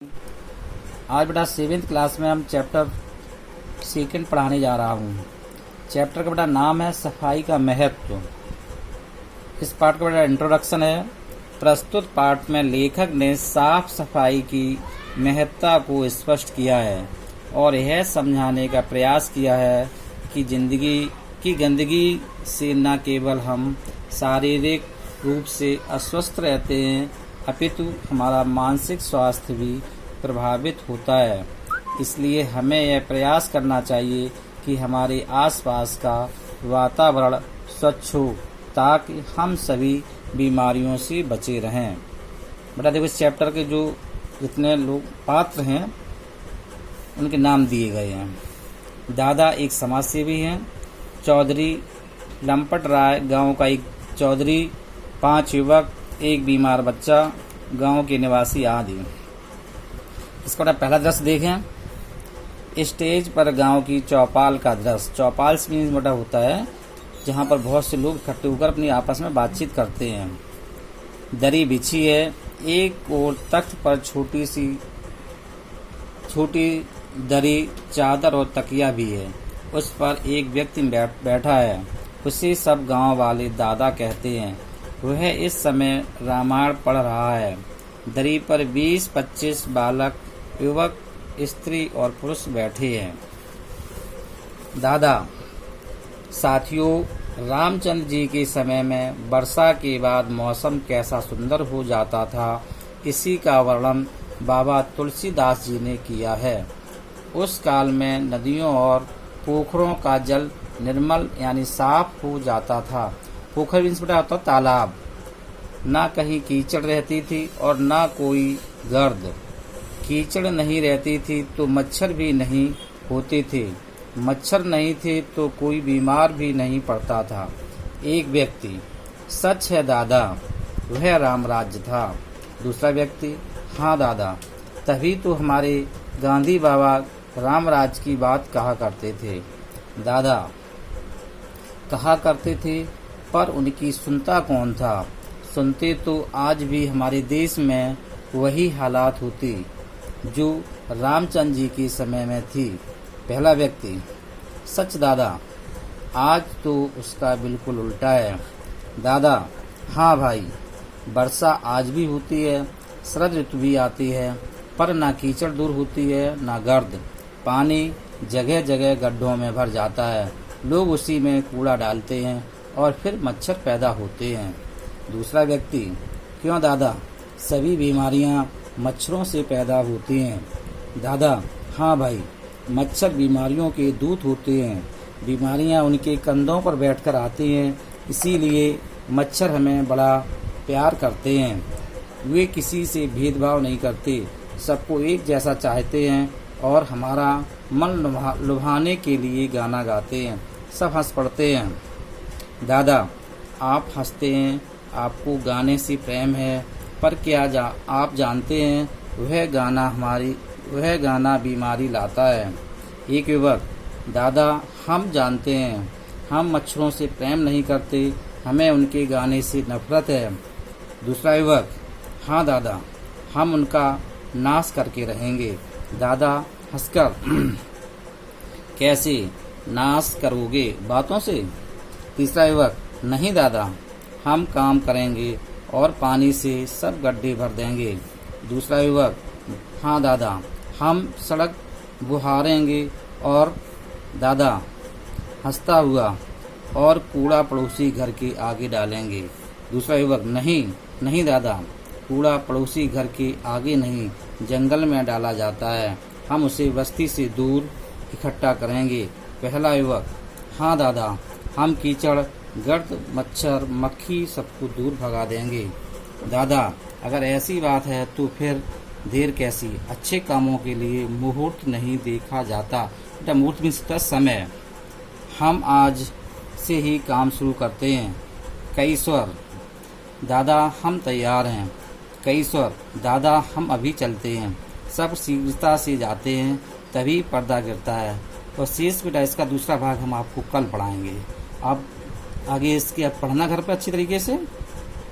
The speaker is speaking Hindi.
आज बेटा 7th क्लास में हम चैप्टर सेकंड पढ़ाने जा रहा हूँ। चैप्टर का बेटा नाम है सफाई का महत्व। इस पाठ का बेटा इंट्रोडक्शन है। प्रस्तुत पाठ में लेखक ने साफ सफाई की महत्ता को स्पष्ट किया है और यह समझाने का प्रयास किया है कि जिंदगी की गंदगी से न केवल हम शारीरिक रूप से अस्वस्थ रहते हैं अपितु हमारा मानसिक स्वास्थ्य भी प्रभावित होता है। इसलिए हमें यह प्रयास करना चाहिए कि हमारे आसपास का वातावरण स्वच्छ हो ताकि हम सभी बीमारियों से बचे रहें। बेटा देखो, इस चैप्टर के जो जितने लोग पात्र हैं उनके नाम दिए गए हैं। दादा एक समाजसेवी हैं। चौधरी लंपट राय गांव का एक चौधरी, 5 युवक, एक बीमार बच्चा, गांव के निवासी आदि। इसका पहला दृश्य देखें। स्टेज पर गांव की चौपाल का दृश्य। चौपाल मीन्स बेटा होता है जहां पर बहुत से लोग इकट्ठे होकर अपनी आपस में बातचीत करते हैं। दरी बिछी है। एक और तख्त पर छोटी दरी, चादर और तकिया भी है। उस पर एक व्यक्ति बैठा है। उसे सब गांव वाले दादा कहते हैं। वह इस समय रामायण पढ़ रहा है। दरी पर 20-25 बालक, युवक, स्त्री और पुरुष बैठे हैं। दादा, साथियों, रामचंद्र जी के समय में वर्षा के बाद मौसम कैसा सुंदर हो जाता था, इसी का वर्णन बाबा तुलसीदास जी ने किया है। उस काल में नदियों और पोखरों का जल निर्मल यानी साफ हो जाता था। पोखर मीन्स बेटा होता तालाब। ना कहीं कीचड़ रहती थी और ना कोई गर्द। कीचड़ नहीं रहती थी तो मच्छर भी नहीं होते थे। मच्छर नहीं थे तो कोई बीमार भी नहीं पड़ता था। एक व्यक्ति, सच है दादा, वह राम राज्य था। दूसरा व्यक्ति, हाँ दादा, तभी तो हमारे गांधी बाबा रामराज की बात कहा करते थे। दादा, कहा करते थे पर उनकी सुनता कौन था? सुनते तो आज भी हमारे देश में वही हालात होती जो रामचंद्र जी के समय में थी। पहला व्यक्ति, सच दादा, आज तो उसका बिल्कुल उल्टा है। दादा, हाँ भाई, वर्षा आज भी होती है, शरद ऋतु भी आती है, पर ना कीचड़ दूर होती है ना गर्द। पानी जगह जगह गड्ढों में भर जाता है। लोग उसी में कूड़ा डालते हैं और फिर मच्छर पैदा होते हैं। दूसरा व्यक्ति, क्यों दादा, सभी बीमारियां मच्छरों से पैदा होती हैं। दादा, हाँ भाई, मच्छर बीमारियों के दूत होते हैं। बीमारियां उनके कंधों पर बैठकर आती हैं, इसीलिए मच्छर हमें बड़ा प्यार करते हैं। वे किसी से भेदभाव नहीं करते, सबको एक जैसा चाहते हैं और हमारा मन लुभाने के लिए गाना गाते हैं। सब हंस पड़ते हैं। दादा, आप हंसते हैं, आपको गाने से प्रेम है, पर क्या आप जानते हैं वह गाना बीमारी लाता है। एक युवक, दादा, हम जानते हैं, हम मच्छरों से प्रेम नहीं करते, हमें उनके गाने से नफरत है। दूसरा युवक, हाँ दादा, हम उनका नाश करके रहेंगे। दादा हंसकर, कैसे नाश करोगे? बातों से। तीसरा युवक, नहीं दादा, हम काम करेंगे और पानी से सब गड्ढे भर देंगे। दूसरा युवक, हाँ दादा, हम सड़क बुहारेंगे और दादा हंसता हुआ और कूड़ा पड़ोसी घर के आगे डालेंगे। दूसरा युवक, नहीं दादा, कूड़ा पड़ोसी घर के आगे नहीं, जंगल में डाला जाता है, हम उसे बस्ती से दूर इकट्ठा करेंगे। पहला युवक, हाँ दादा, हम कीचड़, गर्द, मच्छर, मक्खी सबको दूर भगा देंगे। दादा, अगर ऐसी बात है तो फिर देर कैसी? अच्छे कामों के लिए मुहूर्त नहीं देखा जाता। बेटा मुहूर्त मीन्स समय। हम आज से ही काम शुरू करते हैं। कई स्वर, दादा हम तैयार हैं। कई स्वर, दादा हम अभी चलते हैं। सब शीघ्रता से जाते हैं, तभी पर्दा गिरता है। और शेष बेटा इसका दूसरा भाग हम आपको कल पढ़ाएंगे। अब आगे इसके पढ़ना घर पर अच्छी तरीके से।